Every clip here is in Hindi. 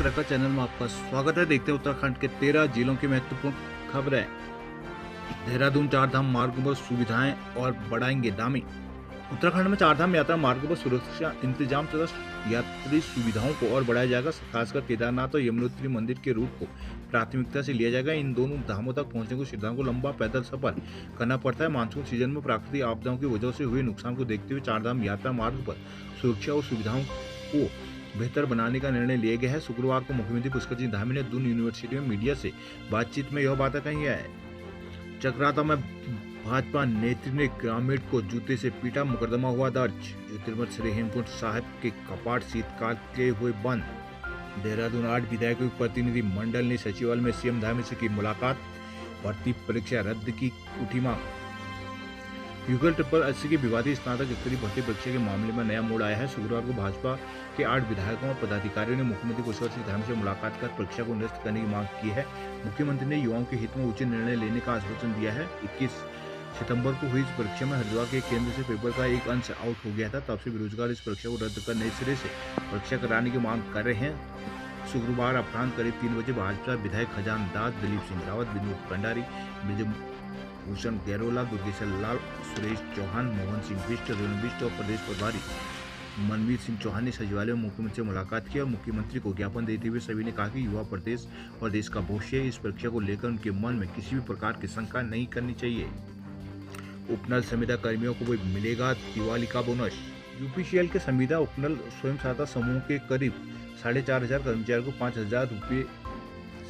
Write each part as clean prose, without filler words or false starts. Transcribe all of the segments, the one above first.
ट्रकर चैनल में आपका स्वागत है। देखते हैं उत्तराखंड के 13 जिलों की महत्वपूर्ण खबरें। देहरादून चारधाम मार्गों पर सुविधाएं और बढ़ाएंगे दामी। उत्तराखंड में चारधाम यात्रा मार्गों पर सुरक्षा इंतजाम तथा यात्री सुविधाओं को और बढ़ाया जाएगा। खासकर केदारनाथ और यमुनोत्री मंदिर के रूट को प्राथमिकता से लिया जाएगा। इन दोनों धामों तक पहुंचने को श्रद्धालुओं को लंबा पैदल सफर करना पड़ता है। मानसून सीजन में प्राकृतिक आपदाओं की वजह से हुए नुकसान को देखते हुए चारधाम यात्रा मार्ग पर सुरक्षा और सुविधाओं को बेहतर बनाने का निर्णय लिया गया है। शुक्रवार को मुख्यमंत्री पुष्कर सिंह धामी ने दून यूनिवर्सिटी में मीडिया से बातचीत में यह बातें कही है। चक्राता में भाजपा नेत्री ने ग्रामीण को जूते से पीटा, मुकदमा हुआ दर्ज। ज्योतिर्मठ श्री हेमकुंड साहिब के कपाट शीतकाल के हुए बंद। देहरादून 8 विधायकों के प्रतिनिधि मंडल ने सचिवालय में सीएम धामी से की मुलाकात। भर्ती परीक्षा रद्द की उठी मांग। युगल 80 के विवादित स्नातक स्तरीय भर्ती परीक्षा के मामले में नया मोड़ आया है। शुक्रवार को भाजपा के 8 विधायकों और पदाधिकारियों ने मुख्यमंत्री पुष्कर सिंह धामी से मुलाकात कर परीक्षा को निरस्त करने की मांग की है। मुख्यमंत्री ने युवाओं के हित में उचित निर्णय लेने का आश्वासन दिया है। 21 सितंबर को हुई इस परीक्षा में हरिद्वार के केंद्र से पेपर का एक अंश आउट हो गया था। तब से बेरोजगार इस परीक्षा को रद्द कर नए सिरे से परीक्षा कराने की मांग कर रहे हैं। शुक्रवार अपराह्न करीब 3 बजे भाजपा विधायक खजान दास, दिलीप सिंह रावत, विनोद भंडारी, भूषण गैरोला, दुर्गेश्वर लाल, सुरेश चौहान, मोहन सिंह बिष्ट, रेणु बिष्ट और प्रदेश प्रभारी मनवीर सिंह चौहान ने सचिवालय में मुख्यमंत्री से मुलाकात की और मुख्यमंत्री को ज्ञापन देते हुए सभी ने कहा कि युवा प्रदेश और देश का भविष्य है। इस परीक्षा को लेकर उनके मन में किसी भी प्रकार की शंका नहीं करनी चाहिए। उपनल संविदा कर्मियों को भी मिलेगा दिवाली का बोनस। यूपीसीएल के संविदा उपनल स्वयं सहायता समूह के करीब 4,500 कर्मचारियों को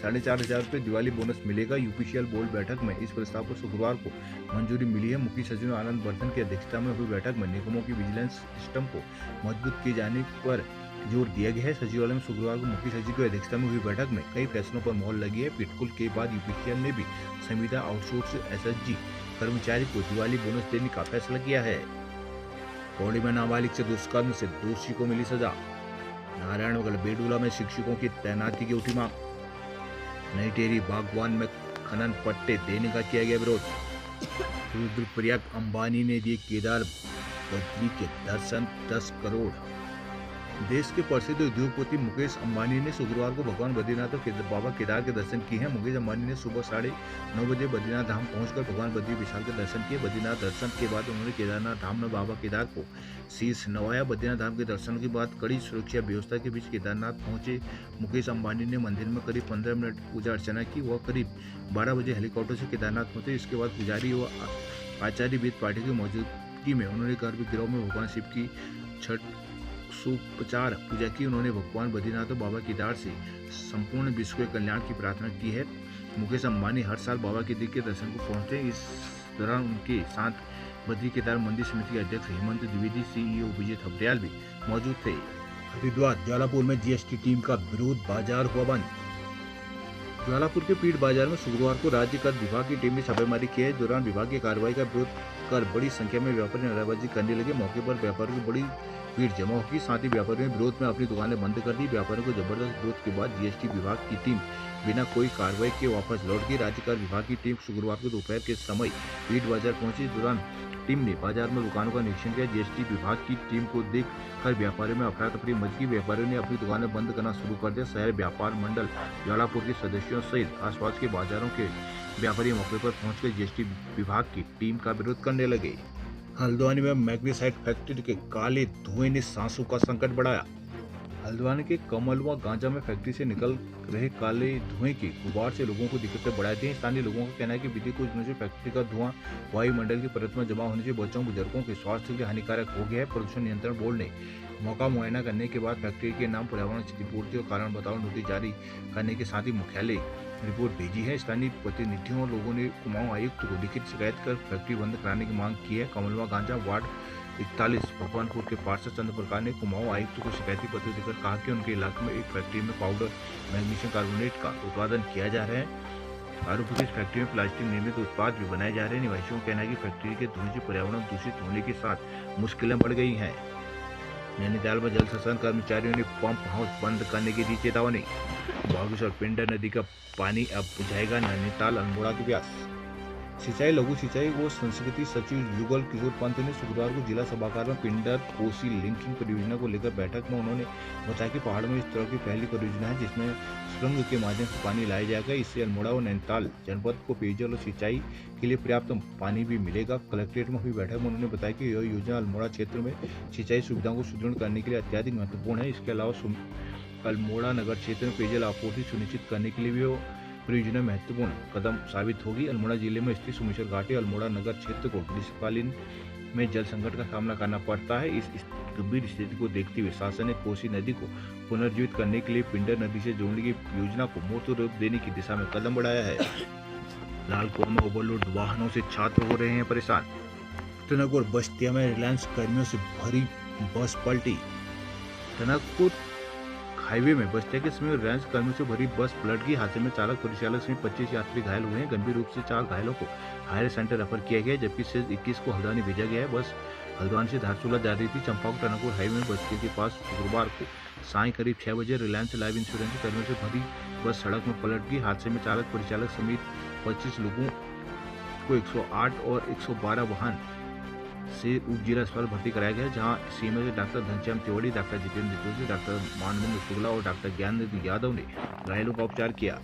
4,500 रुपये दिवाली बोनस मिलेगा। यूपीसीएल बोर्ड बैठक में इस प्रस्ताव को शुक्रवार को मंजूरी मिली है। मुख्य सचिव आनंद वर्धन की अध्यक्षता में हुई बैठक में निगमों की विजिलेंस सिस्टम को मजबूत किए जाने पर जोर दिया गया है। सचिवालय में शुक्रवार को मुख्य सचिव की अध्यक्षता में हुई बैठक में कई फैसलों पर मोहर लगी है। पिटकुल के बाद यूपीसीएल ने भी संविदा आउटसोर्स एसएचजी कर्मचारी को दिवाली बोनस देने का फैसला किया है। पौड़ी में नाबालिग से दुष्कर्म से दोषी को मिली सजा। नारायणगढ़ बेडूला में शिक्षकों की तैनाती की उठी मांग। नई टेहरी बागवान में खनन पट्टे देने का किया गया विरोध। रुद्रप्रयाग अंबानी ने दिए केदार बद्री के दर्शन 10 करोड़। देश के प्रसिद्ध उद्योगपति मुकेश अंबानी ने शुक्रवार को भगवान बद्रीनाथ और बाबा केदार के दर्शन किए हैं। मुकेश अंबानी ने सुबह 9:30 बजे बद्रीनाथ धाम पहुंचकर भगवान बद्री विशाल के दर्शन किए। बद्रीनाथ दर्शन के बाद उन्होंने केदारनाथ धाम में बाबा केदार को शीश नवाया। बद्रीनाथ धाम के दर्शन के बाद कड़ी सुरक्षा व्यवस्था के बीच केदारनाथ पहुंचे मुकेश अंबानी ने मंदिर में करीब 15 मिनट पूजा अर्चना की। वह करीब 12 बजे हेलीकॉप्टर से केदारनाथ पहुंचे। इसके बाद पुजारी व आचार्य वेद पाठी की मौजूदगी में उन्होंने गर्भगृह में भगवान शिव की छठ सुपचार पूजा की। उन्होंने भगवान बद्रीनाथ और बाबा केदार से संपूर्ण विश्व के कल्याण की प्रार्थना की है। मुकेश अंबानी हर साल बाबा केदार के दर्शन को पहुंचते। इस दौरान उनके साथ बद्री केदार मंदिर समिति के अध्यक्ष हेमंत द्विवेदी, सीईओ विजय थपड़ियाल भी मौजूद थे। हरिद्वार ज्वालापुर में जीएसटी टीम का विरोध, बाजार हुआ बंद। ज्वालापुर के पीठ बाजार में शुक्रवार को राज्य कर विभाग की टीम ने छापेमारी की है। दौरान विभाग की कार्रवाई का विरोध कर बड़ी संख्या में व्यापारी नारेबाजी करने लगे। मौके पर व्यापारियों की बड़ी भीड़ जमा होगी। साथ ही व्यापारियों ने विरोध में अपनी दुकानें बंद कर दी। व्यापारियों को जबरदस्त विरोध के बाद जीएसटी विभाग की टीम बिना कोई कार्रवाई के वापस लौट गई। राज्य कर विभाग की टीम शुक्रवार को दोपहर के समय पीठ बाजार पहुंची। इस दौरान टीम ने बाजार में दुकानों का निरीक्षण किया। जीएसटी विभाग की टीम को देखकर व्यापारियों में अफरा तफरी मच गई। व्यापारियों ने अपनी दुकानें बंद करना शुरू कर दिया। शहर व्यापार मंडल ज्वालापुर के सदस्यों सहित आसपास के बाजारों के व्यापारी मौके पर पहुंचकर जीएसटी विभाग की टीम का विरोध करने लगे। हल्द्वानी में मैग्नीसाइट फैक्ट्री के काले धुएं ने सांसों का संकट बढ़ाया। हल्द्वानी के कमलवा गांजा में फैक्ट्री से निकल रहे काले धुएं के गुबार से लोगों को दिक्कतें बढ़ा दी हैं। स्थानीय लोगों का कहना है कि बीते कुछ दिनों से फैक्ट्री का धुआं वायुमंडल की परत में जमा होने से बच्चों बुजुर्गों के स्वास्थ्य के लिए हानिकारक हो गया है। प्रदूषण नियंत्रण बोर्ड ने मौका मुआयना करने के बाद फैक्ट्री के नाम पर्यावरण क्षतिपूर्ति और कारण बताओ नोटिस जारी करने के साथ ही मुख्यालय रिपोर्ट भेजी है। स्थानीय प्रतिनिधियों और लोगों ने कुमाऊं आयुक्त को लिखित शिकायत कर फैक्ट्री बंद कराने की मांग की है। कमलवा गांजा वार्ड 41 भगवानपुर के पार्षद चंद्र प्रकाश ने कुमाऊं आयुक्त को शिकायती पत्र देकर कहा कि उनके इलाके में एक फैक्ट्री में पाउडर मैग्नीशियम कार्बोनेट का उत्पादन किया जा रहा है। आरोप है कि इस फैक्ट्री में प्लास्टिक निर्मित उत्पाद भी बनाए जा रहे हैं। निवासियों का कहना है कि फैक्ट्री के धुएं से पर्यावरण दूषित होने के साथ मुश्किलें बढ़ गई हैं। नैनीताल में जल संसाधन कर्मचारियों ने पंप हाउस बंद करने की दी चेतावनी। बागेश्वर पिंडर नदी का पानी अब बुझाएगा नैनीताल अल्मोड़ा के प्यास। सिंचाई लघु सिंचाई व संस्कृति सचिव युगल किशोर पंत ने शुक्रवार को जिला सभागार में पिंडर कोसी लिंकिंग परियोजना को लेकर बैठक में उन्होंने बताया कि पहाड़ में इस तरह की पहली परियोजना है जिसमें सुरंग के माध्यम से पानी लाया जाएगा। इससे अल्मोड़ा और नैनीताल जनपद को पेयजल और सिंचाई के लिए पर्याप्त पानी भी मिलेगा। कलेक्ट्रेट में हुई बैठक में उन्होंने बताया कि यह योजना अल्मोड़ा क्षेत्र में सिंचाई सुविधाओं को सुदृढ़ करने के लिए अत्यधिक महत्वपूर्ण है। इसके अलावा अल्मोड़ा नगर क्षेत्र में पेयजल आपूर्ति सुनिश्चित करने के लिए भी परियोजना महत्वपूर्ण कदम साबित होगी। अल्मोड़ा जिले में स्थित सुमेश्वर घाटी अल्मोड़ा नगर क्षेत्र को ग्रीष्मकालीन में जल संकट का सामना करना पड़ता है। इस गंभीर स्थिति को देखते हुए शासन ने कोसी नदी को पुनर्जीवित करने के लिए पिंडर नदी से जोड़ने की योजना को मूर्त रूप देने की दिशा में कदम बढ़ाया है। लालकुआं में ओवरलोड वाहनों से छात्र हो रहे हैं परेशान। टनकपुर बस्तिया में रिलायंस कर्मियों से भरी बस पलटी। टनकपुर हाईवे में बस्तिया के समय रिलायंस कर्मियों से भरी बस पलट गई। हादसे में चालक परिचालक समेत 25 यात्री घायल हुए हैं। गंभीर रूप से 4 घायलों को हायर सेंटर रेफर किया गया है, जबकि शेष 21 को हल्द्वानी भेजा गया है। बस हल्द्वानी से धारचूला जा रही थी। चंपावत टनकपुर हाईवे में बस्तिया के पास शुक्रवार को सायं करीब 6 बजे रिलायंस लाइफ इंश्योरेंस कर्मियों से भरी बस सड़क में पलट गई। हादसे में चालक परिचालक समेत 25 लोगों को 108 और 112 वाहन से उप जिला अस्पताल भर्ती कराया गया, जहां CMS doctor Ghanshyam Tiwari, doctor Jitendra Joshi, doctor Manvendra Shukla और डॉक्टर ज्ञानेंद्र यादव ने घायलों का उपचार किया।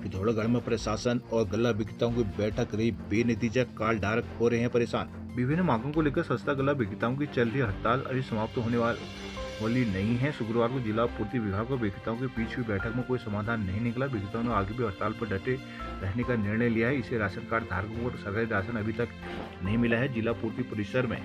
पिथौरागढ़ में प्रशासन और गल्ला विक्रेताओं की बैठक रही बेनतीजा। काल धारक हो रहे हैं परेशान। विभिन्न मांगों को लेकर सस्ता गल्ला विक्रेताओं की चल रही हड़ताल अभी समाप्त होने वाली नहीं है। शुक्रवार को जिला पूर्ति विभाग और विक्रेताओं के बीच हुई बैठक में कोई समाधान नहीं निकला। विक्रेताओं ने आगे भी हड़ताल पर डटे रहने का निर्णय लिया है। इसे राशन कार्ड धारकों को सरकारी राशन अभी तक नहीं मिला है। जिला पूर्ति परिसर में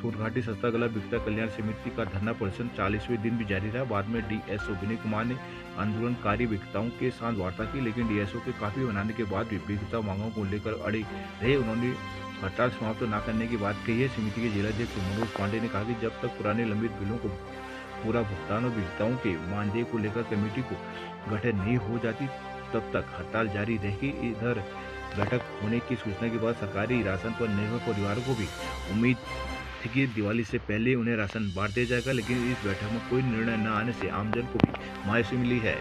सूरघाटी सस्ता गल्ला विक्रेता कल्याण समिति का धरना प्रदर्शन 40वें दिन भी जारी रहा। बाद में डीएसओ विनय कुमार ने आंदोलनकारी विक्रेताओं के साथ वार्ता की, लेकिन डीएसओ के काफी मनाने के बाद भी विक्रेता मांगों को लेकर अड़े रहे। उन्होंने हड़ताल समाप्त न करने की बात कही है। समिति के जिलाध्यक्ष मनोज पांडे ने कहा कि जब तक पुराने लंबित बिलों को पूरा भुगतान और विक्रेताओं के मानदेय को लेकर कमेटी को गठन नहीं हो जाती तब तक हड़ताल जारी रहेगी। इधर बैठक होने की सूचना के बाद सरकारी राशन पर निर्भर परिवारों को भी उम्मीद थी कि दिवाली से पहले उन्हें राशन बांट दिया जाएगा, लेकिन इस बैठक में कोई निर्णय न आने से आमजन को भी मायूसी मिली है।